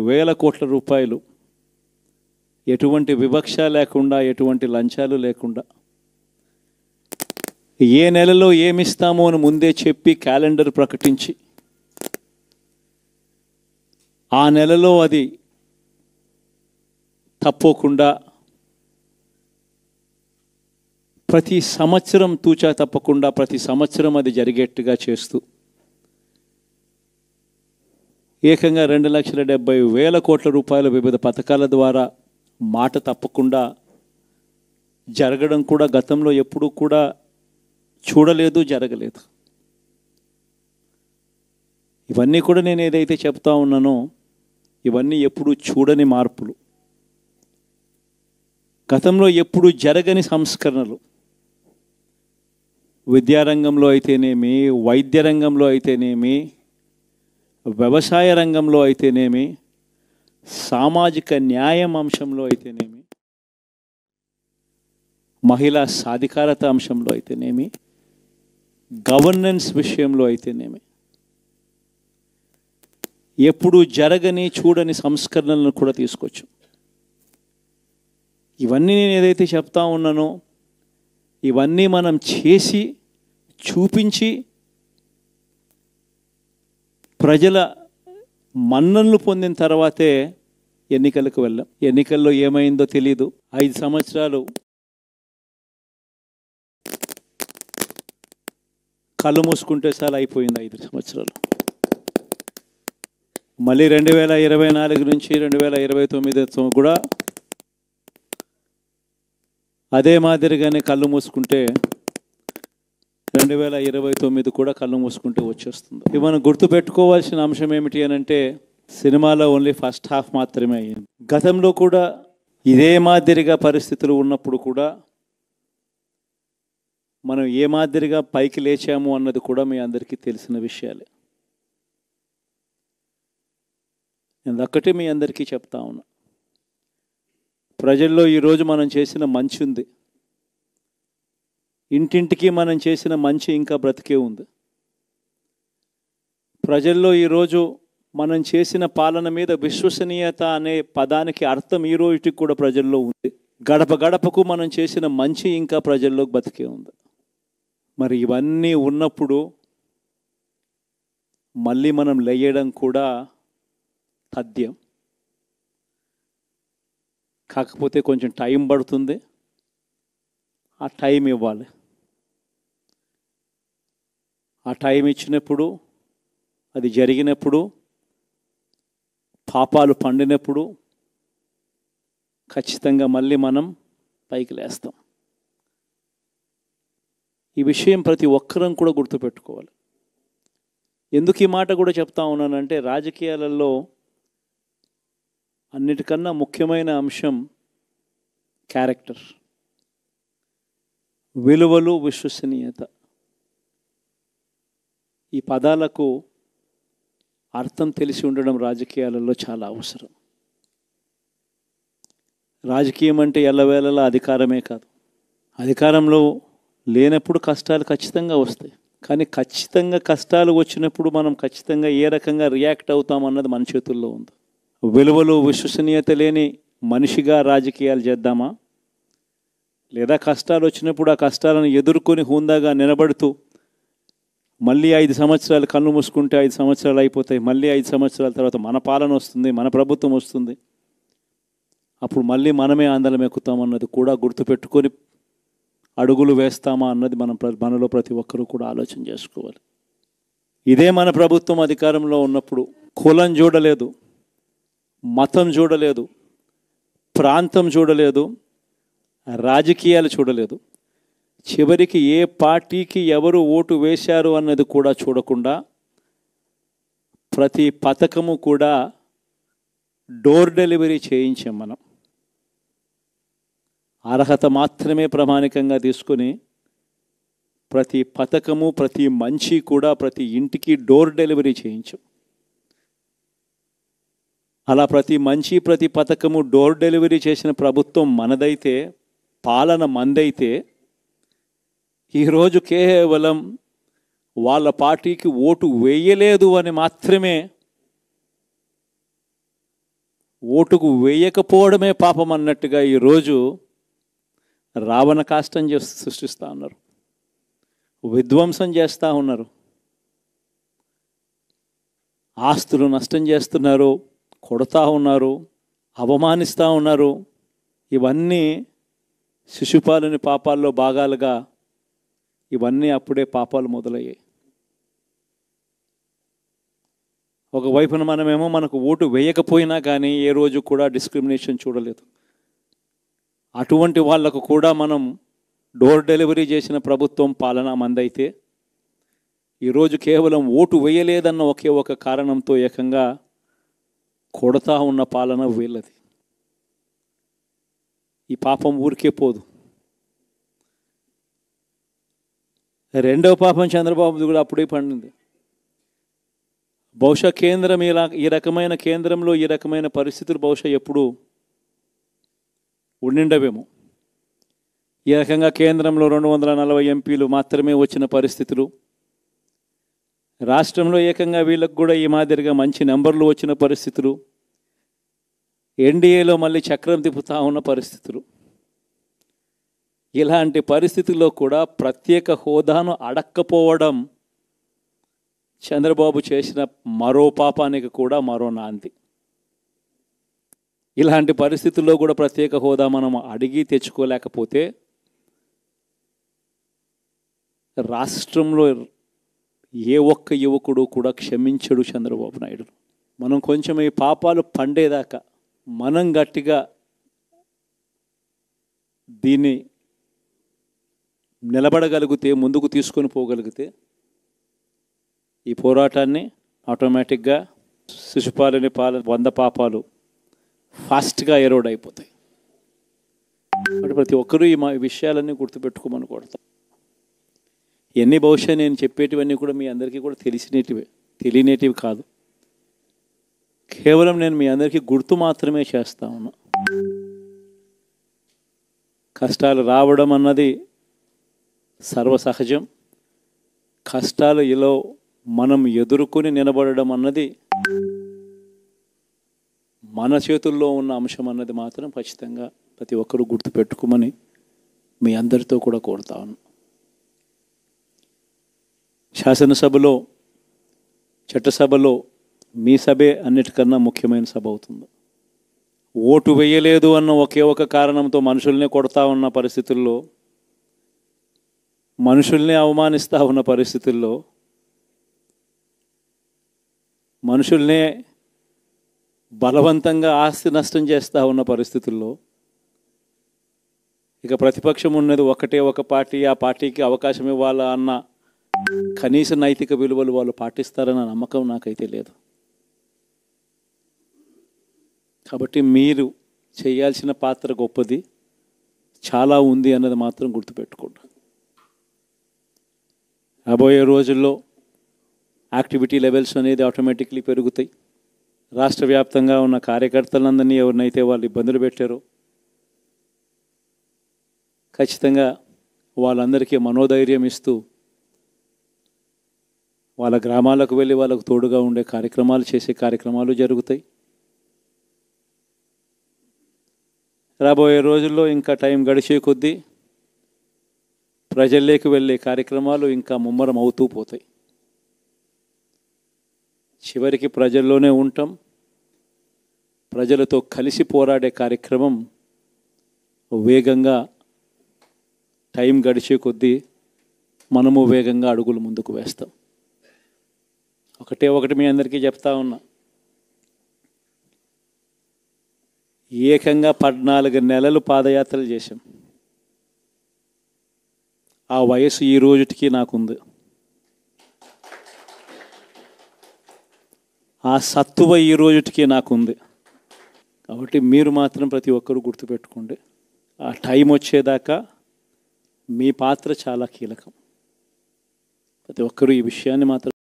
వేల కోట్ల రూపాయలు ఎటువంటి వివక్ష లేకుండా, ఎటువంటి లంచాలు లేకుండా, ఏ నెలలో ఏమిస్తామో అని ముందే చెప్పి క్యాలెండర్ ప్రకటించి ఆ నెలలో అది తప్పకుండా ప్రతి సంవత్సరం తూచా తప్పకుండా ప్రతి సంవత్సరం అది జరిగేట్టుగా చేస్తూ ఏకంగా 2,70,000 కోట్ల రూపాయల వివిధ పథకాల ద్వారా మాట తప్పకుండా జరగడం కూడా గతంలో ఎప్పుడూ కూడా చూడలేదు, జరగలేదు. ఇవన్నీ కూడా నేను ఏదైతే చెప్తా ఉన్నానో ఇవన్నీ ఎప్పుడూ చూడని మార్పులు, గతంలో ఎప్పుడు జరగని సంస్కరణలు. విద్యారంగంలో అయితేనేమి, వైద్య రంగంలో అయితేనేమి, వ్యవసాయ రంగంలో అయితేనేమి, సామాజిక న్యాయం అంశంలో అయితేనేమి, మహిళా సాధికారత అంశంలో అయితేనేమి, గవర్నెన్స్ విషయంలో అయితేనేమి ఎప్పుడు జరగని చూడని సంస్కరణలను కూడా తీసుకొచ్చు. ఇవన్నీ నేను ఏదైతే చెప్తా ఉన్నానో ఇవన్నీ మనం చేసి చూపించి ప్రజల మన్ననలు పొందిన తర్వాతే ఎన్నికలకు వెళ్ళాం. ఎన్నికల్లో ఏమైందో తెలీదు. 5 సంవత్సరాలు కళ్ళు మూసుకుంటే చాలా అయిపోయింది. 5 సంవత్సరాలు. మళ్ళీ 2024 నుంచి 2029 కూడా అదే మాదిరిగానే కళ్ళు మూసుకుంటే 2029 కూడా కళ్ళు మూసుకుంటే వచ్చేస్తుంది. ఇవి మనం గుర్తుపెట్టుకోవాల్సిన అంశం ఏమిటి అని అంటే, సినిమాలో ఓన్లీ ఫస్ట్ హాఫ్ మాత్రమే అయ్యింది. గతంలో కూడా ఇదే మాదిరిగా పరిస్థితులు ఉన్నప్పుడు కూడా మనం ఏ మాదిరిగా పైకి లేచాము అన్నది కూడా మీ అందరికీ తెలిసిన విషయాలే. నేను ఒక్కటే మీ అందరికీ చెప్తా ఉన్నా, ప్రజల్లో ఈరోజు మనం చేసిన మంచి ఉంది. ఇంటింటికి మనం చేసిన మంచి ఇంకా బ్రతికే ఉంది. ప్రజల్లో ఈరోజు మనం చేసిన పాలన మీద విశ్వసనీయత అనే పదానికి అర్థం ఈ రోజుకి కూడా ప్రజల్లో ఉంది. గడప గడపకు మనం చేసిన మంచి ఇంకా ప్రజల్లో బతికే ఉంది. మరి ఇవన్నీ ఉన్నప్పుడు మళ్ళీ మనం లేయడం కూడా తథ్యం. కాకపోతే కొంచెం టైం పడుతుంది. ఆ టైం ఇవ్వాలి. ఆ టైం ఇచ్చినప్పుడు, అది జరిగినప్పుడు, పాపాలు పండినప్పుడు ఖచ్చితంగా మళ్ళీ మనం పైకి లేస్తాం. ఈ విషయం ప్రతి ఒక్కరం కూడా గుర్తుపెట్టుకోవాలి. ఎందుకు ఈ మాట కూడా చెప్తా ఉన్నానంటే, రాజకీయాలలో అన్నిటికన్నా ముఖ్యమైన అంశం క్యారెక్టర్, విలువలు, విశ్వసనీయత. ఈ పదాలకు అర్థం తెలిసి ఉండడం రాజకీయాలలో చాలా అవసరం. రాజకీయం అంటే ఎల్లవేళలా అధికారమే కాదు. అధికారంలో లేనప్పుడు కష్టాలు ఖచ్చితంగా వస్తాయి. కానీ ఖచ్చితంగా కష్టాలు వచ్చినప్పుడు మనం ఖచ్చితంగా ఏ రకంగా రియాక్ట్ అవుతాం అన్నది మన చేతుల్లో ఉంది. విలువలు, విశ్వసనీయత లేని మనిషిగా రాజకీయాలు చేద్దామా, లేదా కష్టాలు వచ్చినప్పుడు ఆ కష్టాలను ఎదుర్కొని హుందాగా నిలబడుతూ మళ్ళీ 5 సంవత్సరాలు కళ్ళు మూసుకుంటే 5 సంవత్సరాలు అయిపోతాయి, మళ్ళీ 5 సంవత్సరాల తర్వాత మన పాలన వస్తుంది, మన ప్రభుత్వం వస్తుంది, అప్పుడు మళ్ళీ మనమే ఆందోళన ఎక్కుతామన్నది కూడా గుర్తుపెట్టుకొని అడుగులు వేస్తామా అన్నది మనలో ప్రతి ఒక్కరూ కూడా ఆలోచన చేసుకోవాలి. ఇదే మన ప్రభుత్వం అధికారంలో ఉన్నప్పుడు కులం చూడలేదు, మతం చూడలేదు, ప్రాంతం చూడలేదు, రాజకీయాలు చూడలేదు, చివరికి ఏ పార్టీకి ఎవరు ఓటు వేశారు అన్నది కూడా చూడకుండా ప్రతి పథకము కూడా డోర్ డెలివరీ చేయించాం. మనం అర్హత మాత్రమే ప్రామాణికంగా తీసుకొని ప్రతి పథకము, ప్రతి మంచి కూడా ప్రతి ఇంటికి డోర్ డెలివరీ చేయించాం. అలా ప్రతి మంచి, ప్రతి పథకము డోర్ డెలివరీ చేసిన ప్రభుత్వం మనదైతే, పాలన మందైతే, ఈరోజు కేవలం వాళ్ళ పార్టీకి ఓటు వేయలేదు అని మాత్రమే ఓటుకు వేయకపోవడమే పాపం అన్నట్టుగా ఈరోజు రావణ కాష్టం సృష్టిస్తూ ఉన్నారు, విధ్వంసం చేస్తూ ఉన్నారు, ఆస్తులు నష్టం చేస్తున్నారు, కొడతా ఉన్నారు, అవమానిస్తూ ఉన్నారు. ఇవన్నీ శిశుపాలుని పాపాల్లో భాగాలుగా ఇవన్నీ అప్పుడే పాపాలు మొదలయ్యాయి. ఒకవైపున మనమేమో మనకు ఓటు వేయకపోయినా కానీ ఏ రోజు కూడా డిస్క్రిమినేషన్ చూడలేదు. అటువంటి వాళ్లకు కూడా మనం డోర్ డెలివరీ చేసిన ప్రభుత్వం పాలన మందైతే ఈరోజు కేవలం ఓటు వేయలేదన్న ఒకే ఒక కారణంతో ఏకంగా కొడతా ఉన్న పాలన వీళ్ళది. ఈ పాపం ఊరికే పోదు. రెండవ పాపం చంద్రబాబుది కూడా అప్పుడే పండింది. బహుశా కేంద్రం ఈ రకమైన కేంద్రంలో ఈ రకమైన పరిస్థితులు బహుశా ఎప్పుడు ఉండిండవేమో. ఈ రకంగా కేంద్రంలో 240 ఎంపీలు మాత్రమే వచ్చిన పరిస్థితులు, రాష్ట్రంలో ఏకంగా వీళ్ళకు కూడా ఈ మాదిరిగా మంచి నెంబర్లు వచ్చిన పరిస్థితులు, ఎన్డీఏలో మళ్ళీ చక్రం తిప్పుతా ఉన్న పరిస్థితులు. ఇలాంటి పరిస్థితుల్లో కూడా ప్రత్యేక హోదాను అడక్కపోవడం చంద్రబాబు చేసిన మరో పాపానికి కూడా మరో నాంది. ఇలాంటి పరిస్థితుల్లో కూడా ప్రత్యేక హోదా మనం అడిగి తెచ్చుకోలేకపోతే రాష్ట్రంలో ఏ ఒక్క యువకుడు కూడా క్షమించడు చంద్రబాబు నాయుడు. మనం కొంచెం ఈ పాపాలు పండేదాకా మనం గట్టిగా దీన్ని నిలబడగలిగితే, ముందుకు తీసుకొని పోగలిగితే ఈ పోరాటాన్ని ఆటోమేటిక్గా శిశుపాలుని 100 పాపాలు ఫాస్ట్గా ఎరోడ్ అయిపోతాయి. అంటే ప్రతి ఒక్కరూ ఈ విషయాలన్నీ గుర్తుపెట్టుకోమని కొడతాం. ఇవన్నీ బహుశా నేను చెప్పేటివన్నీ కూడా మీ అందరికీ కూడా తెలియనేటివి కాదు. కేవలం నేను మీ అందరికీ గుర్తు మాత్రమే చేస్తా ఉన్నా. కష్టాలు రావడం అన్నది సర్వసహజం. కష్టాలు ఇలా మనం ఎదుర్కొని నిలబడడం అన్నది మన చేతుల్లో ఉన్న అంశం అన్నది మాత్రం ఖచ్చితంగా ప్రతి ఒక్కరూ గుర్తుపెట్టుకోమని మీ అందరితో కూడా కోరుతా ఉన్నాను. శాసనసభలో, చట్టసభలో మీ సభే అన్నిటికన్నా ముఖ్యమైన సభ అవుతుంది. ఓటు వేయలేదు అన్న ఒకే ఒక కారణంతో మనుషుల్ని కొడతా ఉన్న పరిస్థితుల్లో, మనుషుల్ని అవమానిస్తూ ఉన్న పరిస్థితుల్లో, మనుషుల్నే బలవంతంగా ఆస్తి నష్టం చేస్తూ ఉన్న పరిస్థితుల్లో ఇక ప్రతిపక్షం ఉన్నది ఒకటే ఒక పార్టీ, ఆ పార్టీకి అవకాశం ఇవ్వాలా అన్న కనీస నైతిక విలువలు వాళ్ళు పాటిస్తారన్న నమ్మకం నాకైతే లేదు. కాబట్టి మీరు చేయాల్సిన పాత్ర గొప్పది, చాలా ఉంది అన్నది మాత్రం గుర్తుపెట్టుకోండి. రాబోయే రోజుల్లో యాక్టివిటీ లెవెల్స్ అనేది ఆటోమేటిక్లీ పెరుగుతాయి. రాష్ట్ర వ్యాప్తంగా ఉన్న కార్యకర్తలందరినీ ఎవరినైతే వాళ్ళు ఇబ్బందులు పెట్టారో ఖచ్చితంగా వాళ్ళందరికీ మనోధైర్యం ఇస్తూ వాళ్ళ గ్రామాలకు వెళ్ళి వాళ్ళకు తోడుగా ఉండే కార్యక్రమాలు చేసే కార్యక్రమాలు జరుగుతాయి. రాబోయే రోజుల్లో ఇంకా టైం గడిచే కొద్దీ ప్రజల్లోకి వెళ్ళే కార్యక్రమాలు ఇంకా ముమ్మరం అవుతూ పోతాయి. చివరికి ప్రజల్లోనే ఉంటాం. ప్రజలతో కలిసి పోరాడే కార్యక్రమం వేగంగా టైం గడిచే కొద్దీ మనము వేగంగా అడుగులు ముందుకు వేస్తాం. ఒకటి మీ అందరికీ చెప్తా ఉన్నా, ఏకంగా 14 నెలలు పాదయాత్రలు చేశాం. ఆ వయసు ఈ రోజుటికి నాకుంది. ఆ సత్తువ ఈ రోజుటికి నాకుంది. కాబట్టి మీరు మాత్రం ప్రతి ఒక్కరూ గుర్తుపెట్టుకోండి, ఆ టైం వచ్చేదాకా మీ పాత్ర చాలా కీలకం. ప్రతి ఒక్కరూ ఈ విషయాన్ని మాత్రం